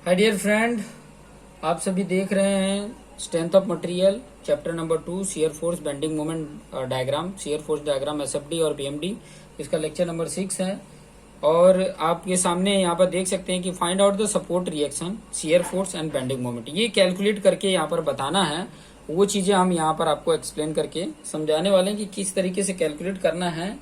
Hi dear friend, आप सभी देख रहे हैं strength of material chapter number 2 shear force bending moment diagram, shear force diagram SFD और बीएमडी। इसका लेक्चर नंबर 6 है। और आपके सामने यहाँ पर देख सकते हैं कि find out the support reaction shear force and bending moment. ये कैलकुलेट करके यहाँ पर बताना है, वो चीजें हम यहाँ पर आपको एक्सप्लेन करके समझाने वाले हैं कि किस तरीके से कैलकुलेट करना है।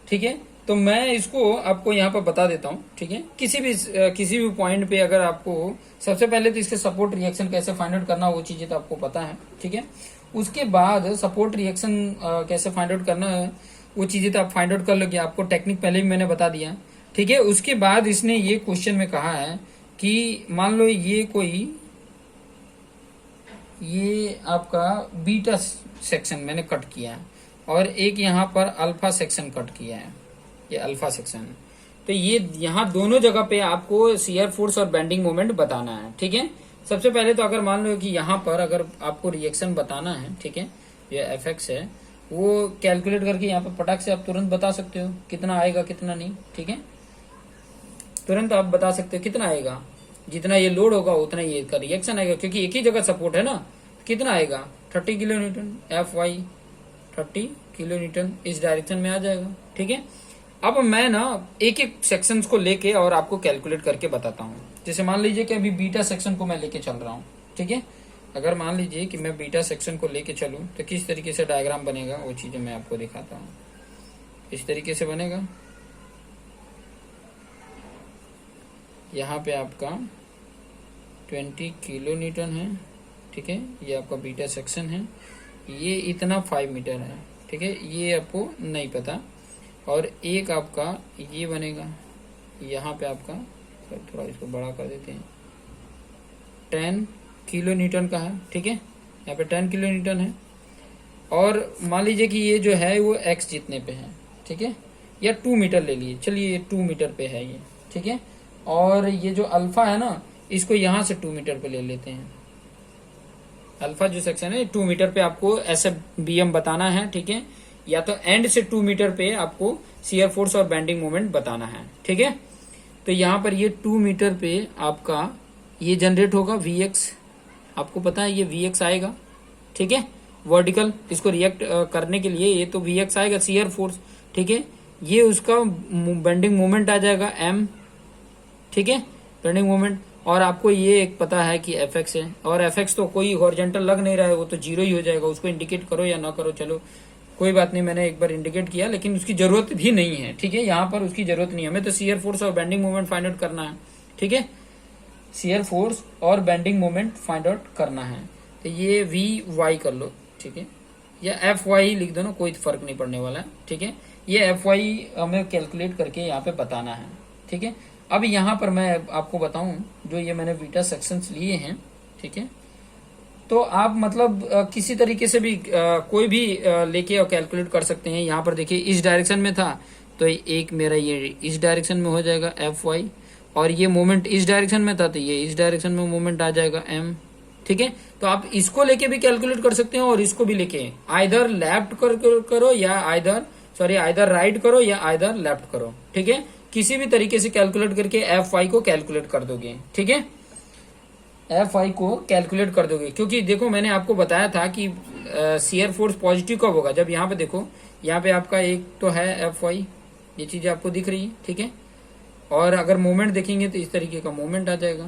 ठीक है, तो मैं इसको आपको यहाँ पर बता देता हूँ। ठीक है, किसी भी पॉइंट पे अगर आपको सबसे पहले तो इसके सपोर्ट रिएक्शन कैसे फाइंड आउट करना, वो चीजें तो आपको पता है। ठीक है, उसके बाद सपोर्ट रिएक्शन कैसे फाइंड आउट करना है, वो चीजें तो आप फाइंड आउट कर लोगे। आपको टेक्निक पहले भी मैंने बता दिया। ठीक है, उसके बाद इसने ये क्वेश्चन में कहा है कि मान लो ये आपका बीटा सेक्शन मैंने कट किया है और एक यहाँ पर अल्फा सेक्शन कट किया है, ये अल्फा सेक्शन है। तो ये यहाँ दोनों जगह पे आपको शियर फोर्स और बेंडिंग मोमेंट बताना है। ठीक है, सबसे पहले तो अगर मान लो कि यहाँ पर अगर आपको रिएक्शन बताना है, ठीक है, ये एफ एक्स है, वो कैलकुलेट करके यहाँ पर पटाख से आप तुरंत बता सकते हो कितना आएगा कितना नहीं। ठीक है, तुरंत आप बता सकते हो कितना आएगा, जितना ये लोड होगा उतना ये इसका रिएक्शन आएगा, क्योंकि एक ही जगह सपोर्ट है ना। कितना आएगा 30 kilo newton, F Y 30 kilo newton इस डायरेक्शन में आ जाएगा। ठीक है, अब मैं ना एक एक सेक्शंस को लेके और आपको कैलकुलेट करके बताता हूँ। जैसे मान लीजिए कि अभी बीटा सेक्शन को मैं लेके चल रहा हूँ। ठीक है, अगर मान लीजिए कि मैं बीटा सेक्शन को लेके चलूँ तो किस तरीके से डायग्राम बनेगा वो चीजें मैं आपको दिखाता हूँ। इस तरीके से बनेगा। यहाँ पे आपका 20 किलो न्यूटन है। ठीक है, ये आपका बीटा सेक्शन है, ये इतना 5 मीटर है। ठीक है, ये आपको नहीं पता। और एक आपका ये बनेगा, यहाँ पे आपका थोड़ा इसको बड़ा कर देते हैं, 10 किलो न्यूटन का है। ठीक है, यहाँ पे 10 किलो न्यूटन है। और मान लीजिए कि ये जो है वो x जितने पे है। ठीक है, या 2 मीटर ले लिए, चलिए ये 2 मीटर पे है ये। ठीक है, और ये जो अल्फा है ना, इसको यहाँ से 2 मीटर पे ले लेते हैं। अल्फा जो सेक्शन है 2 मीटर पे आपको ऐसे बीएम बताना है। ठीक है, या तो एंड से 2 मीटर पे आपको शियर फोर्स और बेंडिंग मोमेंट बताना है। ठीक है, तो यहाँ पर ये 2 मीटर पे आपका ये जनरेट होगा Vx, आपको पता है ये Vx आएगा। ठीक है, वर्टिकल इसको रिएक्ट करने के लिए ये तो Vx आएगा शियर फोर्स। ठीक है, ये उसका बेंडिंग मोमेंट आ जाएगा M। ठीक है, बेंडिंग मोमेंट। और आपको ये एक पता है कि Fx है, और Fx तो कोई हॉरिजॉन्टल लग नहीं रहा है, वो तो जीरो ही हो जाएगा। उसको इंडिकेट करो या ना करो, चलो कोई बात नहीं, मैंने एक बार इंडिकेट किया, लेकिन उसकी जरूरत भी नहीं है। ठीक है, यहाँ पर उसकी जरूरत नहीं है, हमें तो शियर फोर्स और बेंडिंग मोमेंट फाइंड आउट करना है। ठीक है, शियर फोर्स और बेंडिंग मोमेंट फाइंड आउट करना है। तो ये वी वाई कर लो। ठीक है, या एफ वाई लिख दो ना, कोई फर्क नहीं पड़ने वाला है। ठीक है, ये एफ वाई हमें कैलकुलेट करके यहाँ पे बताना है। ठीक है, अब यहाँ पर मैं आपको बताऊं, जो ये मैंने बीटा सेक्शंस लिए हैं। ठीक है, तो आप मतलब किसी तरीके से भी कोई भी लेके और कैलकुलेट कर सकते हैं। यहाँ पर देखिए इस डायरेक्शन में था तो एक मेरा ये इस डायरेक्शन में हो जाएगा एफ वाई, और ये मोमेंट इस डायरेक्शन में था तो ये इस डायरेक्शन में मोमेंट आ जाएगा एम। ठीक है, तो आप इसको लेके भी कैलकुलेट कर सकते हैं और इसको भी लेके, आइदर लेफ्ट करो या आइदर राइट करो या आइदर लेफ्ट करो। ठीक है, किसी भी तरीके से कैलकुलेट करके एफ वाई को कैलकुलेट कर दोगे। ठीक है, एफ आई को कैलकुलेट कर दोगे, क्योंकि देखो मैंने आपको बताया था कि शियर फोर्स पॉजिटिव कब होगा, जब यहाँ पे देखो, यहाँ पे आपका एक तो है एफ वाई, ये चीज आपको दिख रही है। ठीक है, और अगर मोमेंट देखेंगे तो इस तरीके का मोमेंट आ जाएगा,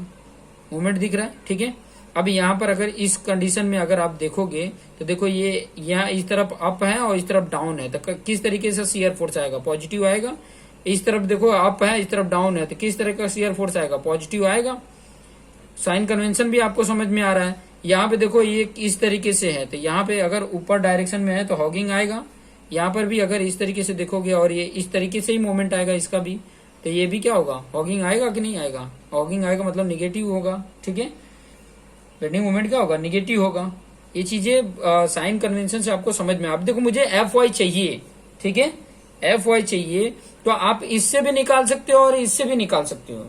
मोमेंट दिख रहा है। ठीक है, अब यहाँ पर अगर इस कंडीशन में अगर आप देखोगे तो देखो ये यहाँ इस तरफ अप है और इस तरफ डाउन है, तो किस तरीके से शियर फोर्स आएगा, पॉजिटिव आएगा। इस तरफ देखो अप है, इस तरफ डाउन है, तो किस तरह का शियर फोर्स आएगा, पॉजिटिव आएगा। साइन कन्वेंशन भी आपको समझ में आ रहा है। यहाँ पे देखो ये इस तरीके से है, तो यहाँ पे अगर ऊपर डायरेक्शन में है तो हॉगिंग आएगा। यहाँ पर भी अगर इस तरीके से देखोगे और ये इस तरीके से ही मूवमेंट आएगा इसका भी, तो ये भी क्या होगा, हॉगिंग आएगा कि नहीं आएगा, हॉगिंग आएगा मतलब निगेटिव होगा। ठीक है, बेंडिंग मूवमेंट क्या होगा, निगेटिव होगा। ये चीजें साइन कन्वेंशन से आपको समझ में। अब देखो मुझे एफ वाई चाहिए। ठीक है, एफ वाई चाहिए तो आप इससे भी निकाल सकते हो और इससे भी निकाल सकते हो।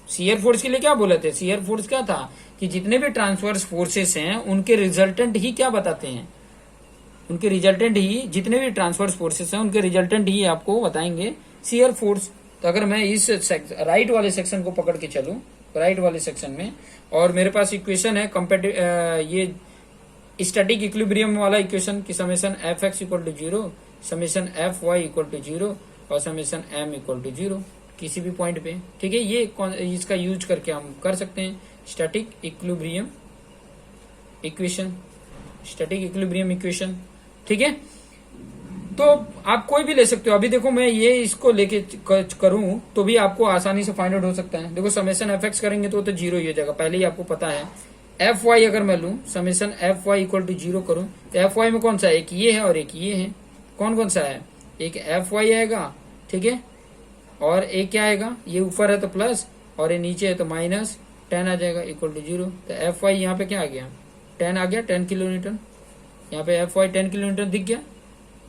शियर फोर्स के लिए क्या बोले थे, शियर फोर्स क्या था कि जितने भी ट्रांसवर्स फोर्सेस हैं उनके रिजल्टेंट ही क्या बताते हैं, उनके रिजल्टेंट ही, जितने भी ट्रांसवर्स फोर्सेस हैं उनके रिजल्टेंट ही आपको बताएंगे शियर फोर्स। तो अगर मैं इस राइट वाले सेक्शन को पकड़ के चलूं, राइट वाले सेक्शन में, और मेरे पास इक्वेशन है ये स्टैटिक इक्विलिब्रियम वाला इक्वेशन की summation F X equal to 0, summation F Y equal to 0 और समेशन एम इक्वल टू 0 किसी भी पॉइंट पे, ठीक है। ये इसका यूज करके हम कर सकते हैं static equilibrium equation, static equilibrium equation, ठीक है। तो आप कोई भी ले सकते हो। अभी देखो मैं ये इसको लेके करूं तो भी आपको आसानी से फाइंड आउट हो सकता है। देखो समेशन एफ एक्स करेंगे तो 0 ही हो जाएगा, पहले ही आपको पता है। एफ वाई अगर मैं लूं, summation F Y equal to 0 करूं तो एफ वाई में कौन सा है, एक ये है और एक ये है। कौन कौन सा है, एक एफ वाई आएगा, ठीक है, और एक क्या आएगा, ये ऊपर है तो प्लस और ये नीचे है तो माइनस, 10 आ जाएगा इक्वल टू 0। तो एफ वाई यहाँ पे क्या आ गया, 10 आ गया, 10 किलो न्यूटन। यहाँ पे एफ वाई 10 किलो न्यूटन दिख गया,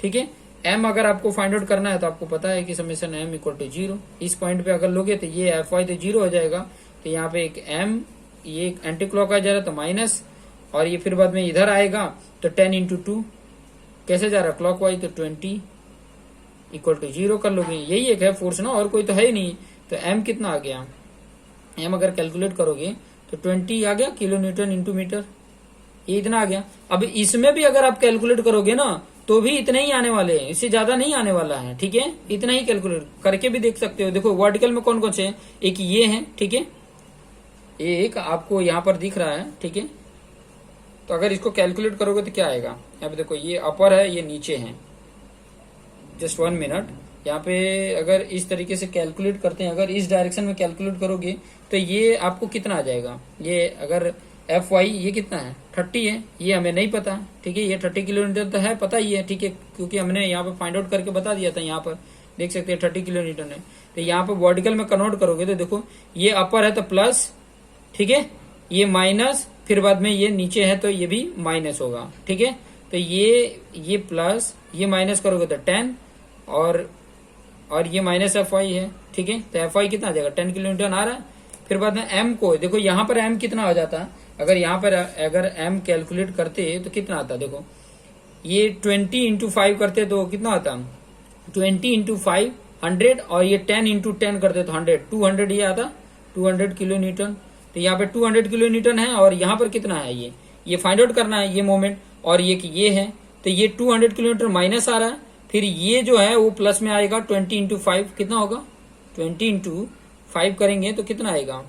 ठीक है। एम अगर आपको फाइंड आउट करना है तो आपको पता है कि समेशन एम इक्वल टू 0। इस पॉइंट पे अगर लोगे तो ये एफ वाई तो 0 हो जाएगा, तो यहाँ पे एक एम, ये एक एंटी क्लॉक आ जा रहा है तो माइनस, और ये फिर बाद में इधर आएगा तो 10 इंटू 2 कैसे जा रहा है क्लॉक वाइज, तो 20 इक्वल टू 0 कर लोगे। यही एक है फोर्स ना, और कोई तो है ही नहीं। तो एम कितना आ गया, एम अगर कैलकुलेट करोगे तो 20 आ गया किलो न्यूटन इंटू मीटर, ये इतना आ गया। अब इसमें भी अगर आप कैलकुलेट करोगे ना तो भी इतने ही आने वाले हैं, इससे ज्यादा नहीं आने वाला है, ठीक है। इतना ही कैलकुलेट करके भी देख सकते हो। देखो वर्टिकल में कौन कौन से हैं, एक ये है, ठीक है, एक आपको यहाँ पर दिख रहा है, ठीक है। तो अगर इसको कैलकुलेट करोगे तो क्या आएगा, यहाँ पे देखो ये अपर है, ये नीचे है। जस्ट 1 मिनट, यहाँ पे अगर इस तरीके से कैलकुलेट करते हैं, अगर इस डायरेक्शन में कैलकुलेट करोगे तो ये आपको कितना आ जाएगा। ये अगर एफ वाई ये कितना है, 30 है, ये हमें नहीं पता, ठीक है। ये 30 किलोमीटर तो है, पता ही है, ठीक है, क्योंकि हमने यहाँ पे फाइंड आउट करके बता दिया था। यहाँ पर देख सकते हैं 30 किलो न्यूटन है। तो यहाँ पे वर्टिकल में कन्वर्ट करोगे तो देखो ये अपर है तो प्लस, ठीक है, ये माइनस, फिर बाद में ये नीचे है तो ये भी माइनस होगा, ठीक है। तो ये प्लस, ये माइनस करोगे तो 10 और ये माइनस एफ वाई है, ठीक है। तो एफ वाई कितना आ जाएगा, 10 किलो न्यूटन आ रहा है। फिर बाद में एम को देखो, यहाँ पर एम कितना हो जाता है, अगर यहाँ पर अगर एम कैलकुलेट करते तो कितना आता, देखो ये 20 इंटू 5 करते तो कितना आता, 20 इंटू 5 100, और ये 10 इंटू 10 करते तो 100, 200 ये आता, 200 किलो न्यूटन। तो यहाँ पे 200 किलो न्यूटन है, और यहाँ पर कितना है, ये फाइंड आउट करना है ये मोमेंट, और ये है तो ये 200 किलोमीटर माइनस आ रहा है। फिर ये जो है वो प्लस में आएगा, 20 इंटू 5 कितना होगा, 20 इंटू 5 करेंगे तो कितना आएगा।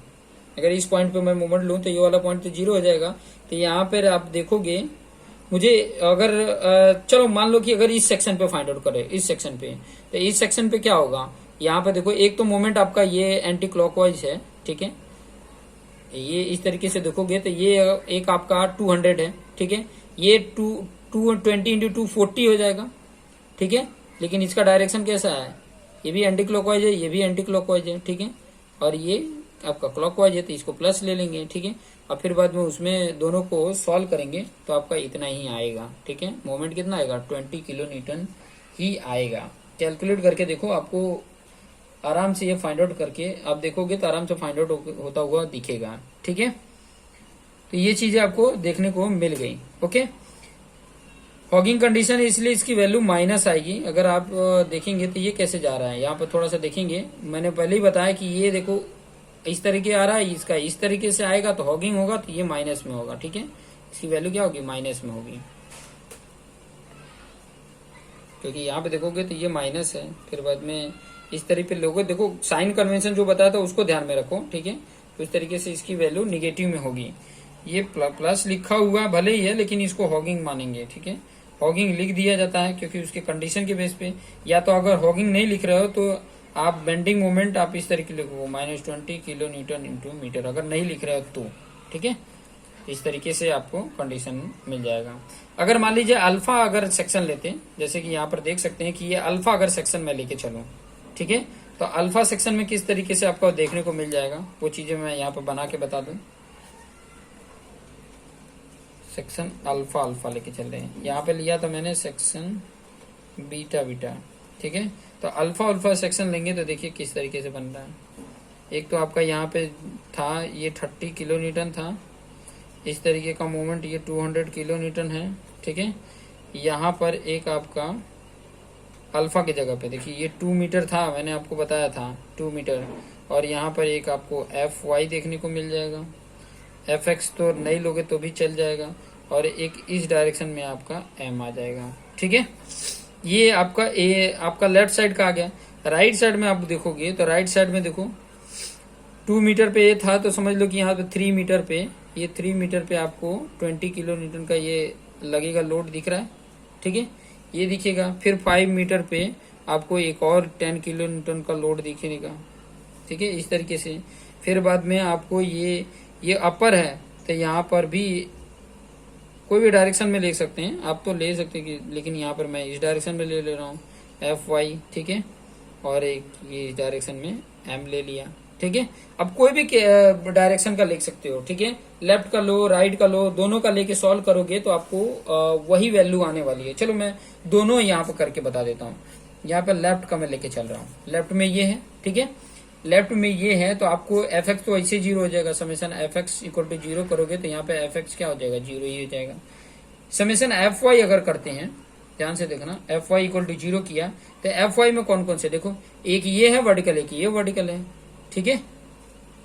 अगर इस पॉइंट पे मैं मोमेंट लूं तो ये वाला पॉइंट तो 0 हो जाएगा। तो यहाँ पर आप देखोगे, मुझे अगर चलो मान लो कि अगर इस सेक्शन पे फाइंड आउट करें, इस सेक्शन पे, तो इस सेक्शन पे क्या होगा, यहाँ पे देखो एक तो मोमेंट आपका ये एंटी क्लॉकवाइज है, ठीक है। ये इस तरीके से देखोगे तो ये एक आपका 200 है, ठीक है। ये 20 इंटू 2 40 हो जाएगा, ठीक है। लेकिन इसका डायरेक्शन कैसा है, ये भी एंटी क्लॉकवाइज है, ये भी एंटी क्लॉकवाइज है, ठीक है। और ये आपका क्लॉकवाइज है तो इसको प्लस ले लेंगे, ठीक है। और फिर बाद में उसमें दोनों को सॉल्व करेंगे तो आपका इतना ही आएगा, ठीक है। मोमेंट कितना आएगा, 20 किलो न्यूटन ही आएगा। कैलकुलेट करके देखो, आपको आराम से ये फाइंड आउट करके आप देखोगे तो आराम से फाइंड आउट होता हुआ दिखेगा, ठीक है। तो ये चीजें आपको देखने को मिल गई, ओके। फॉगिंग कंडीशन है इसलिए इसकी वैल्यू माइनस आएगी। अगर आप देखेंगे तो ये कैसे जा रहा है, यहाँ पर थोड़ा सा देखेंगे, मैंने पहले ही बताया कि ये देखो इस तरीके आ रहा है, इसका इस तरीके से आएगा तो हॉगिंग होगा, तो ये माइनस में होगा, ठीक है। इसकी वैल्यू क्या होगी, माइनस में होगी, क्योंकि यहाँ पे देखोगे तो ये माइनस है। फिर बाद में इस तरीके लोगे, देखो साइन कन्वेंशन जो बताया था उसको ध्यान में रखो, ठीक है। तो इस तरीके से इसकी वैल्यू निगेटिव में होगी। ये प्लस लिखा हुआ भले ही है लेकिन इसको हॉगिंग मानेंगे, ठीक है। हॉगिंग लिख दिया जाता है क्योंकि उसके कंडीशन के बेस पे, या तो अगर हॉगिंग नहीं लिख रहे हो तो आप बेंडिंग मोमेंट आप इस तरीके लिखो, -20 किलो न्यूटन इंटू मीटर, अगर नहीं लिख रहे हो तो, ठीक है। इस तरीके से आपको कंडीशन मिल जाएगा। अगर मान लीजिए अल्फा अगर सेक्शन लेते हैं, जैसे कि यहाँ पर देख सकते हैं कि ये अल्फा अगर सेक्शन में लेके चलूं, ठीक है, तो अल्फा सेक्शन में किस तरीके से आपको देखने को मिल जाएगा वो चीजें मैं यहाँ पर बना के बता दूं। सेक्शन अल्फा लेके चल रहे हैं, यहाँ पे लिया तो मैंने सेक्शन बीटा, ठीक है। तो अल्फा सेक्शन लेंगे तो देखिए किस तरीके से बन रहा है। एक तो आपका यहाँ पे था ये 30 किलो न्यूटन था, इस तरीके का मोमेंट ये 200 किलो न्यूटन है, ठीक है। यहाँ पर एक आपका अल्फा की जगह पे देखिए ये 2 मीटर था, मैंने आपको बताया था 2 मीटर, और यहाँ पर एक आपको एफ वाई देखने को मिल जाएगा। एफ एक्स तो नहीं लोगे तो भी चल जाएगा, और एक इस डायरेक्शन में आपका एम आ जाएगा। ठीक है, ये आपका ए आपका लेफ्ट साइड का आ गया। राइट साइड में आप देखोगे तो राइट साइड में देखो 2 मीटर पे ये था, तो समझ लो कि यहाँ पे 3 मीटर पे, ये 3 मीटर पे आपको 20 किलो न्यूटन का ये लगेगा लोड दिख रहा है। ठीक है, ये दिखेगा। फिर 5 मीटर पे आपको एक और 10 किलो न्यूटन का लोड दिखेगा। ठीक है, इस तरीके से। फिर बाद में आपको ये अपर है, तो यहाँ पर भी कोई भी डायरेक्शन में ले सकते हैं आप, तो ले सकते हैं, लेकिन यहाँ पर मैं इस डायरेक्शन में ले रहा हूँ एफ वाई। ठीक है, और एक ये इस डायरेक्शन में एम ले लिया। ठीक है, अब कोई भी डायरेक्शन का लिख सकते हो। ठीक है, लेफ्ट का लो, राइट का लो, दोनों का लेके सॉल्व करोगे तो आपको वही वैल्यू आने वाली है। चलो मैं दोनों यहाँ पर करके बता देता हूँ। यहाँ पर लेफ्ट का मैं लेके चल रहा हूँ, लेफ्ट में ये है। ठीक है, लेफ्ट में ये है, तो आपको एफ एक्स तो ऐसे 0 हो जाएगा। Summation F X equal to 0 करोगे तो यहाँ पे एफ एक्स क्या हो जाएगा, 0 ही हो जाएगा। समेशन एफ वाई अगर करते हैं, ध्यान से देखना, एफ वाई इक्वल टू 0 किया तो एफ वाई में कौन कौन से, देखो एक ये है वर्टिकल, एक ये वर्टिकल है। ठीक है,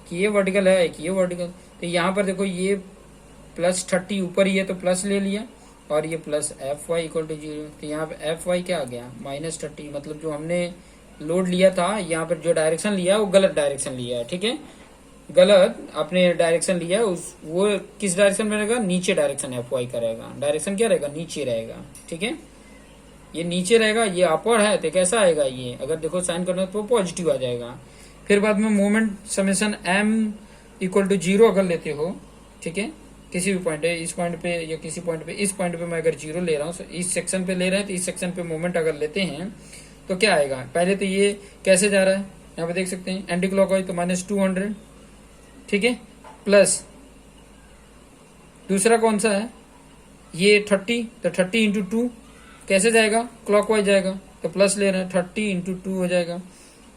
कि ये वर्टिकल है, एक ये वर्टिकल। तो यहाँ पर देखो ये +30 ऊपर ही है तो प्लस ले लिया, और ये plus F Y equal to 0। तो यहाँ पे एफ वाई क्या आ गया, -30। मतलब जो हमने लोड लिया था, यहाँ पर जो डायरेक्शन लिया वो गलत डायरेक्शन लिया है। ठीक है, गलत आपने डायरेक्शन लिया, वो किस डायरेक्शन में रहेगा, नीचे डायरेक्शन एफ वाई का रहेगा। डायरेक्शन क्या रहेगा, नीचे रहेगा। ठीक है, ये नीचे रहेगा, ये अपर है तो कैसा आएगा, ये अगर देखो साइन करना तो पॉजिटिव आ जाएगा। फिर बाद में moment summation M equal to 0 अगर लेते हो, ठीक है, किसी भी पॉइंट है, इस पॉइंट पे या किसी पॉइंट पे, इस पॉइंट पे मैं अगर 0 ले रहा हूँ, इस सेक्शन पे ले रहे हैं, तो इस सेक्शन पे मोमेंट अगर लेते हैं तो क्या आएगा। पहले तो ये कैसे जा रहा है, यहाँ पे देख सकते हैं एंटी क्लॉकवाइज, तो -200। ठीक है, प्लस दूसरा कौन सा है, ये 30, तो 30 इंटू 2 कैसे जाएगा, क्लॉकवाइज जाएगा, तो प्लस ले रहे हैं, 30 इंटू 2 हो जाएगा।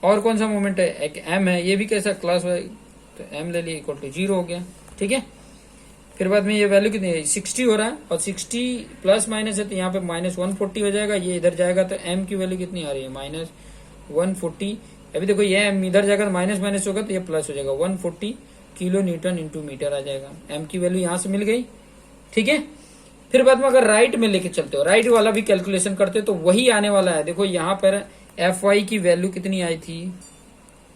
और कौन सा मोमेंट है, एक एम है, ये भी कैसा क्लॉक वाइज, तो एम ले लिए इक्वल टू 0 हो गया। ठीक है, फिर बाद में ये वैल्यू कितनी है, 60 हो रहा है, और 60 प्लस माइनस है तो यहाँ पे -140 हो जाएगा। ये इधर जाएगा तो एम की वैल्यू कितनी आ रही है, -140। अभी देखो ये एम इधर जाएगा तो माइनस माइनस होगा तो ये प्लस हो जाएगा, 140 किलो न्यूटन इंटू मीटर आ जाएगा। एम की वैल्यू यहाँ से मिल गई। ठीक है, फिर बाद में अगर राइट में लेके चलते हो, राइट वाला भी कैलकुलेशन करते हो तो वही आने वाला है। देखो यहाँ पर एफ वाई की वैल्यू कितनी आई थी,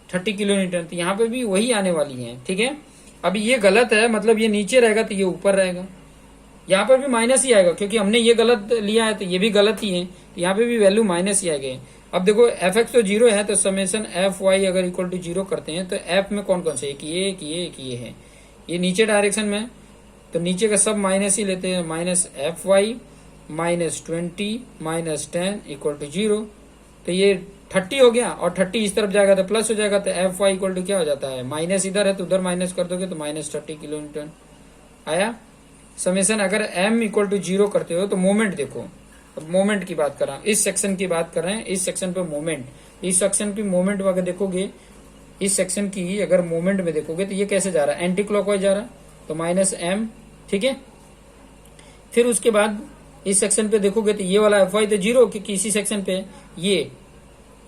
30 किलो न्यूटन, तो यहाँ पे भी वही आने वाली है। ठीक है, अभी ये गलत है, मतलब ये नीचे रहेगा तो ये ऊपर रहेगा, यहाँ पर भी माइनस ही आएगा, क्योंकि हमने ये गलत लिया है तो ये भी गलत ही है, तो यहाँ पे भी वैल्यू माइनस ही आएगी। अब देखो एफ एक्स तो 0 है, तो समेशन एफ वाई अगर इक्वल टू 0 करते हैं तो एफ में कौन कौन से, एक ये, एक ये, एक ये है, ये नीचे डायरेक्शन में, तो नीचे का सब माइनस ही लेते हैं, -FY -20 -10 इक्वल टू 0। तो ये 30 हो गया, और 30 इस तरफ जाएगा तो प्लस हो जाएगा, तो FY इक्वल टू क्या हो जाता है, माइनस इधर है तो उधर माइनस कर दोगे तो -30 किलो न्यूटन आया। समेशन अगर m इक्वल टू 0 करते हो तो मोमेंट देखो, अब मोमेंट की बात कर रहा हूं, इस सेक्शन की बात कर रहे हैं, इस सेक्शन पे मोमेंट, इस सेक्शन की मोमेंट अगर देखोगे, इस सेक्शन की अगर मोमेंट में देखोगे तो ये कैसे जा रहा है, एंटी क्लॉकवाइज जा रहा है, तो -m। ठीक है, फिर उसके बाद इस सेक्शन पे देखोगे तो ये वाला FY तो 0, क्योंकि इसी सेक्शन पे ये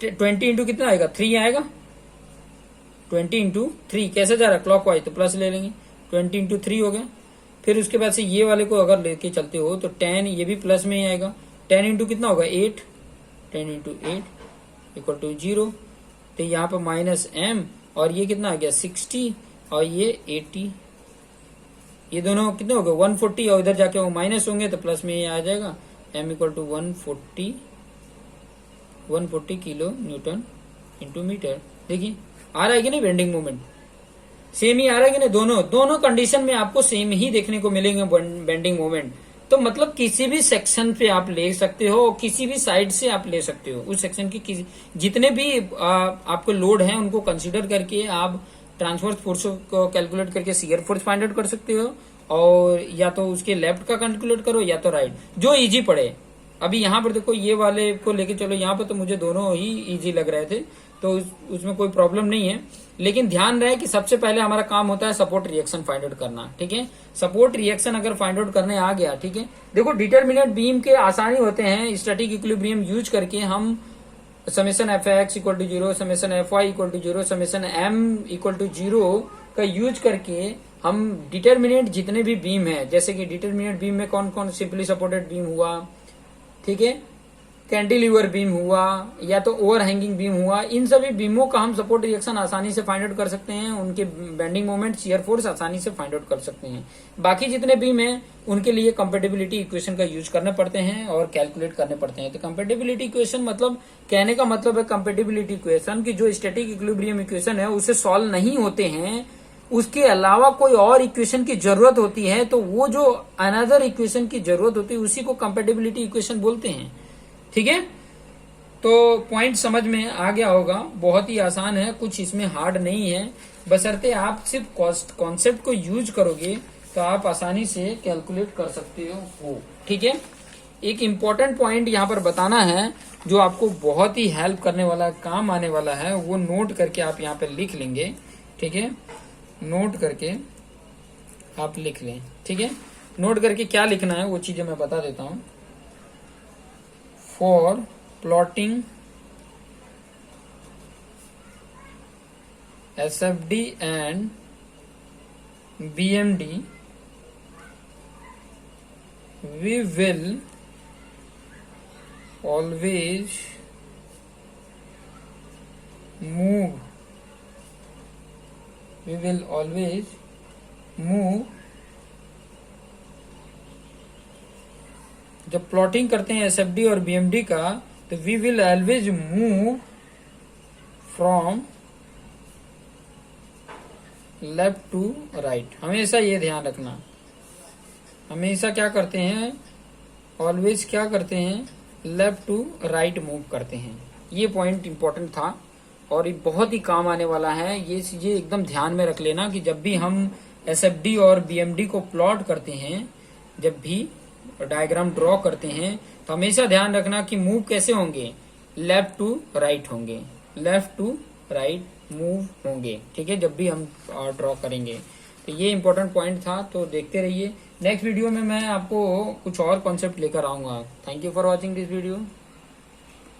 20 इंटू कितना आएगा, 3 आएगा, 20 इंटू 3 कैसे जा रहा है, क्लॉकवाइज, तो प्लस ले लेंगे, 20 इंटू 3 हो गया। फिर उसके बाद से ये वाले को अगर लेके चलते हो तो 10, ये भी प्लस में ही आएगा, 10 इंटू कितना होगा 8, 10 इंटू 8 इक्वल टू 0। तो यहाँ पे -m, और ये कितना आ गया 60, और ये 80, ये दोनों कितने हो गए 140, और इधर जाके वो माइनस होंगे तो प्लस में ये आ जाएगा, m equal to 140 kilo newton into metre. देखिए आ रहा है कि नहीं, बेंडिंग मोमेंट सेम ही आ रहा है कि नहीं, दोनों कंडीशन में आपको सेम ही देखने को मिलेंगे बेंडिंग मोमेंट। तो मतलब किसी भी सेक्शन पे आप ले सकते हो, किसी भी साइड से आप ले सकते हो, उस सेक्शन की जितने भी आपको लोड है उनको कंसीडर करके आप ट्रांसवर्स फोर्स को कैलकुलेट करके शियर फोर्स फाइंड आउट कर सकते हो, और या तो उसके लेफ्ट का कैलकुलेट करो या तो राइट, जो इजी पड़े। अभी यहाँ पर देखो ये वाले को लेके चलो, यहाँ पर तो मुझे दोनों ही इजी लग रहे थे, तो उसमें कोई प्रॉब्लम नहीं है। लेकिन ध्यान रहे कि सबसे पहले हमारा काम होता है सपोर्ट रिएक्शन फाइंड आउट करना। ठीक है, सपोर्ट रिएक्शन अगर फाइंड आउट करने आ गया, ठीक है, देखो डिटरमिनेंट बीम के आसानी होते हैं, स्टैटिक इक्विलिब्रियम यूज करके हम summation F X equal to 0, summation F Y equal to 0, summation M equal to 0 का यूज करके हम डिटर्मिनेंट जितने भी बीम है, जैसे कि डिटर्मिनेंट बीम में कौन कौन सिंपली सपोर्टेड बीम हुआ, ठीक है, कैंटिलीवर बीम हुआ या तो ओवर हैंगिंग बीम हुआ, इन सभी बीमों का हम सपोर्ट रिएक्शन आसानी से फाइंड आउट कर सकते हैं, उनके बेंडिंग मोमेंट, शियर फोर्स आसानी से फाइंड आउट कर सकते हैं। बाकी जितने बीम हैं उनके लिए कंपेटिबिलिटी इक्वेशन का यूज करने पड़ते हैं और कैलकुलेट करने पड़ते हैं। तो कंपेटिबिलिटी इक्वेशन मतलब कहने का मतलब है कंपेटिबिलिटी इक्वेशन की जो स्टैटिक इक्विलिब्रियम इक्वेशन है उसे सॉल्व नहीं होते हैं, उसके अलावा कोई और इक्वेशन की जरूरत होती है, तो वो जो अनदर इक्वेशन की जरूरत होती है उसी को कंपेटिबिलिटी इक्वेशन बोलते हैं। ठीक है, तो पॉइंट समझ में आ गया होगा, बहुत ही आसान है, कुछ इसमें हार्ड नहीं है, बशर्ते आप सिर्फ कॉन्सेप्ट को यूज करोगे तो आप आसानी से कैलकुलेट कर सकते हो। ठीक है, एक इम्पोर्टेंट पॉइंट यहाँ पर बताना है जो आपको बहुत ही हेल्प करने वाला, काम आने वाला है, वो नोट करके आप यहाँ पे लिख लेंगे। ठीक है, नोट करके आप लिख लें। ठीक है, नोट करके क्या लिखना है वो चीजें मैं बता देता हूं। For plotting SFD and BMD we will always move जब प्लॉटिंग करते हैं SFD और BMD का तो we will always move from left to right. हमेशा ये ध्यान रखना, हमेशा क्या करते हैं, ऑलवेज क्या करते हैं, लेफ्ट टू राइट मूव करते हैं। ये पॉइंट इंपॉर्टेंट था और ये बहुत ही काम आने वाला है। ये चीजें एकदम ध्यान में रख लेना कि जब भी हम SFD और BMD को प्लॉट करते हैं, जब भी डायग्राम ड्रॉ करते हैं, तो हमेशा ध्यान रखना कि मूव कैसे होंगे, लेफ्ट टू राइट होंगे, लेफ्ट टू राइट मूव होंगे। ठीक है, जब भी हम ड्रॉ करेंगे। तो ये इंपॉर्टेंट पॉइंट था, तो देखते रहिए। नेक्स्ट वीडियो में मैं आपको कुछ और कॉन्सेप्ट लेकर आऊंगा। Thank you for watching this video.